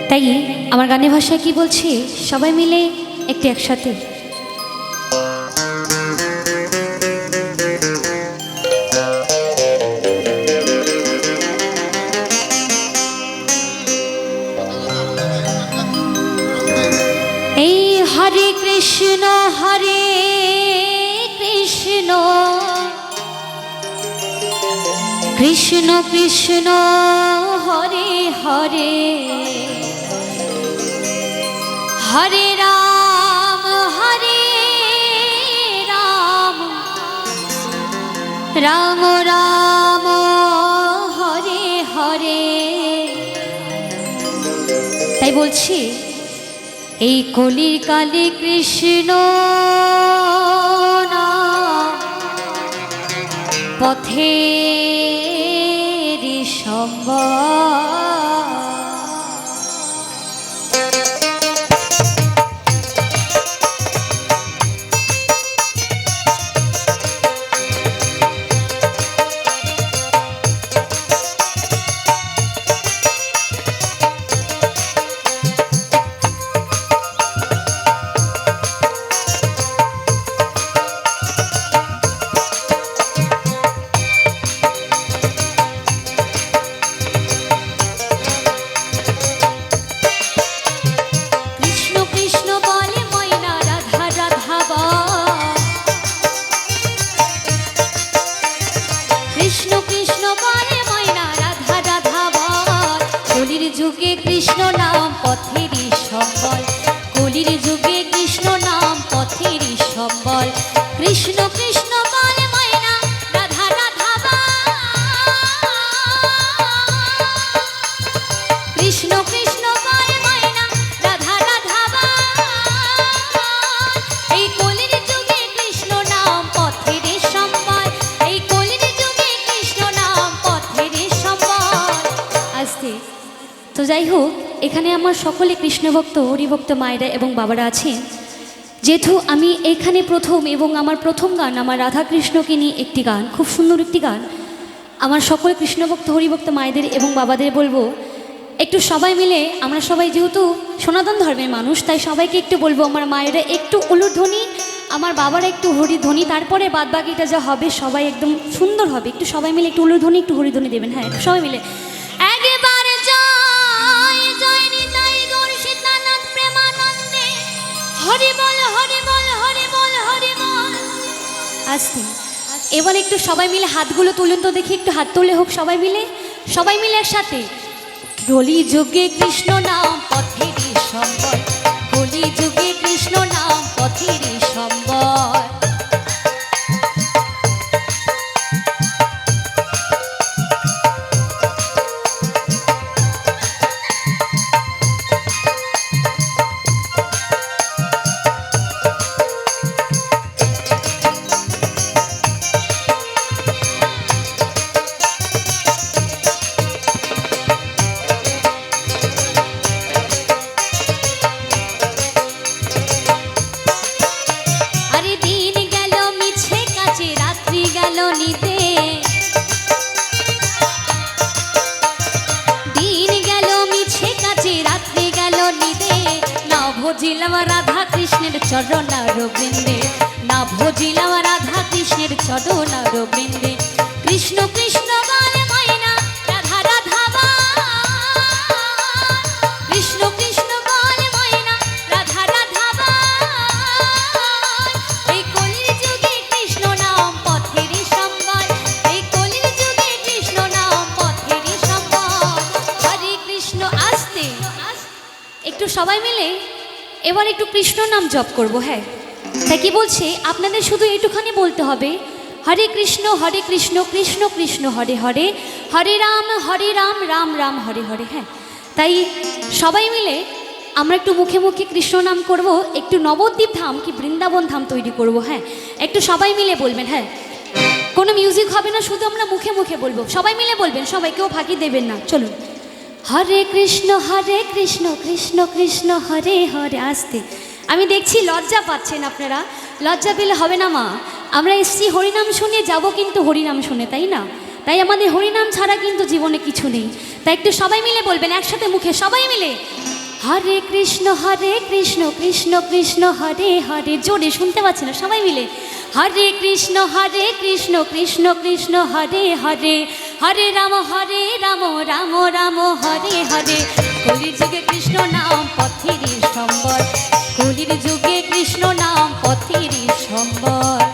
তাই আমার গানের ভাষায় কি বলছি, সবাই মিলে একটু একসাথে। এই হরে কৃষ্ণ কৃষ্ণ কৃষ্ণ হরে হরে, হরে রাম রাম রাম হরে হরে। তাই বলছি এই কলির কালে কৃষ্ণ পথের সম্বল। যুগে কৃষ্ণ নাম পথেরই সম্বল, কলির যুগে কৃষ্ণ নাম পথেরই সম্বল। কৃষ্ণ কৃষ্ণ বলে ময়না রাধা রাধা কৃষ্ণ কৃষ্ণ বলে ময়না রাধা রাধা। এই কলির যুগে কৃষ্ণ নাম পথেরই সম্বল, এই কলির যুগে কৃষ্ণ নাম পথেরই সম্বল। আস্তে তো যাই হোক, এখানে আমার সকলে কৃষ্ণভক্ত হরিভক্ত মায়েরা এবং বাবারা আছেন। যেহেতু আমি এখানে প্রথম এবং আমার প্রথম গান আমার রাধা কৃষ্ণকে নিয়ে একটি গান, খুব সুন্দর একটি গান, আমার সকল কৃষ্ণভক্ত হরিভক্ত মায়েদের এবং বাবাদের বলবো একটু সবাই মিলে, আমরা সবাই যেহেতু সনাতন ধর্মের মানুষ তাই সবাইকে একটু বলবো আমার মায়েরা একটু উলুধ্বনি, আমার বাবারা একটু হরিধ্বনি, তারপরে বাদবাকিটা যা হবে সবাই একদম সুন্দর হবে। একটু সবাই মিলে একটু উলুধ্বনি একটু হরিধ্বনি দেবেন। হ্যাঁ, সবাই মিলে একেবারে হরি বল হরি বল হরি বল হরি বল। আস্তে এবার একটু সবাই মিলে হাতগুলো তুলুন তো দেখি, একটু হাত তুলে হোক সবাই মিলে একসাথে। কলি যুগে কৃষ্ণ নাম পথেরই সম্বল, কলি যুগে কৃষ্ণ নাম পথেরই সম্বল। ভজিলাম রাধা কৃষ্ণের চরণার বৃন্দে, না ভজিলাম রাধা কৃষ্ণের চরণার বৃন্দে। কৃষ্ণ কৃষ্ণ বলে ময়না রাধা রাধা কৃষ্ণ কৃষ্ণ বলে ময়না রাধা রাধা। এই কলির যুগে কৃষ্ণ নাম পথেরই সম্বল, এই কলির যুগে কৃষ্ণ নাম পথেরই সম্বল। হরে কৃষ্ণ। আস্তে একটু সবাই মিলে এবার একটু কৃষ্ণ নাম জপ করব। হ্যাঁ, তাই কি বলছে আপনাদের শুধু এইটুখানি বলতে হবে, হরে কৃষ্ণ কৃষ্ণ কৃষ্ণ হরে হরে, হরে রাম রাম রাম হরে হরে। হ্যাঁ, তাই সবাই মিলে আমরা একটু মুখে মুখে কৃষ্ণ নাম করব, একটু নবদ্বীপ ধাম কি বৃন্দাবন ধাম তৈরি করব। হ্যাঁ, একটু সবাই মিলে বলবেন। হ্যাঁ, কোনো মিউজিক হবে না, শুধু আমরা মুখে মুখে বলবো, সবাই মিলে বলবেন, সবাই কেউ ফাঁকি দেবেন না। চলুন, হরে কৃষ্ণ কৃষ্ণ কৃষ্ণ হরে হরে। আসতে আমি দেখছি লজ্জা পাচ্ছেন আপনারা, লজ্জা পেলে হবে না মা, আমরা এসছি হরিনাম শুনে যাব কিন্তু হরিনাম শুনে, তাই না? তাই আমাদের হরিনাম ছাড়া কিন্তু জীবনে কিছু নেই। তাই একটু সবাই মিলে বলবেন একসাথে মুখে, সবাই মিলে হরে কৃষ্ণ কৃষ্ণ কৃষ্ণ হরে হরে। জোরে শুনতে পাচ্ছি না, সবাই মিলে হরে কৃষ্ণ কৃষ্ণ কৃষ্ণ হরে হরে। হরে রাম রাম রাম হরে হরে। কলির যুগে কৃষ্ণ নাম পথের সম্বল, কলির যুগে কৃষ্ণ নাম পথের সম্বল।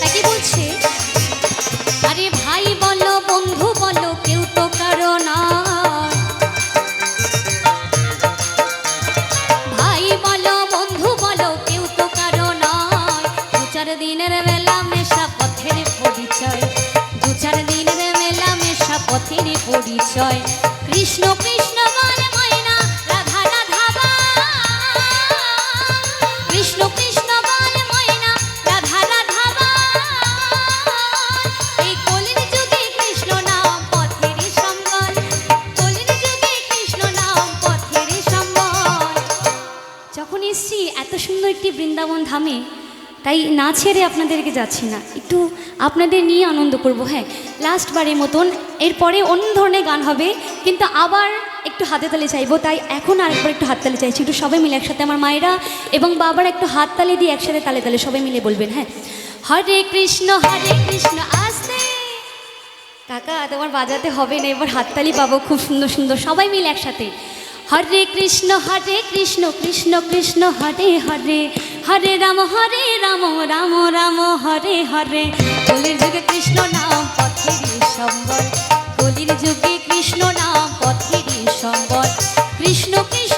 তাকে বলছে, আরে ভাই বলো বন্ধু বলো কেউ তো কারো না, ভাই বলো বন্ধু বলো কেউ তো কারো নয়। দু চার দিনের মেলা মেশা পথের পরিচয়, দু চার দিনের মেলা মেশা পথের পরিচয়। কৃষ্ণ কৃষ্ণ বল ময়না রাধা রাধা বল, কৃষ্ণ কৃষ্ণ বল ময়না রাধা রাধা বল। এই কলির যুগে কৃষ্ণ নাম পথের সম্বল, কলির যুগে কৃষ্ণ নাম পথের সম্বল। যখন এসছি এত সুন্দর একটি বৃন্দাবন ধামে, তাই না ছেড়ে আপনাদেরকে যাচ্ছি না, একটু আপনাদের নিয়ে আনন্দ করব। হ্যাঁ, লাস্ট বারের মতন, এরপরে অন্য ধরনের গান হবে, কিন্তু আবার একটু হাতে তালি চাইবো, তাই এখন আরেকবার একটু হাততালি চাইছি। একটু সবাই মিলে একসাথে, আমার মায়েরা এবং বাবার একটু হাততালি দিয়ে একসাথে তালে তালে সবাই মিলে বলবেন। হ্যাঁ, হরে কৃষ্ণ আসতে। কাকা তোমার বাজাতে হবে না, এবার হাততালি পাবো খুব সুন্দর সুন্দর, সবাই মিলে একসাথে। হরে কৃষ্ণ কৃষ্ণ কৃষ্ণ হরে হরে। হরে রাম রাম রাম হরে হরে। কলির যুগে কৃষ্ণ নাম পথের সম্বল, কলির যুগে কৃষ্ণ নাম পথের সম্বল। কৃষ্ণ কৃষ্ণ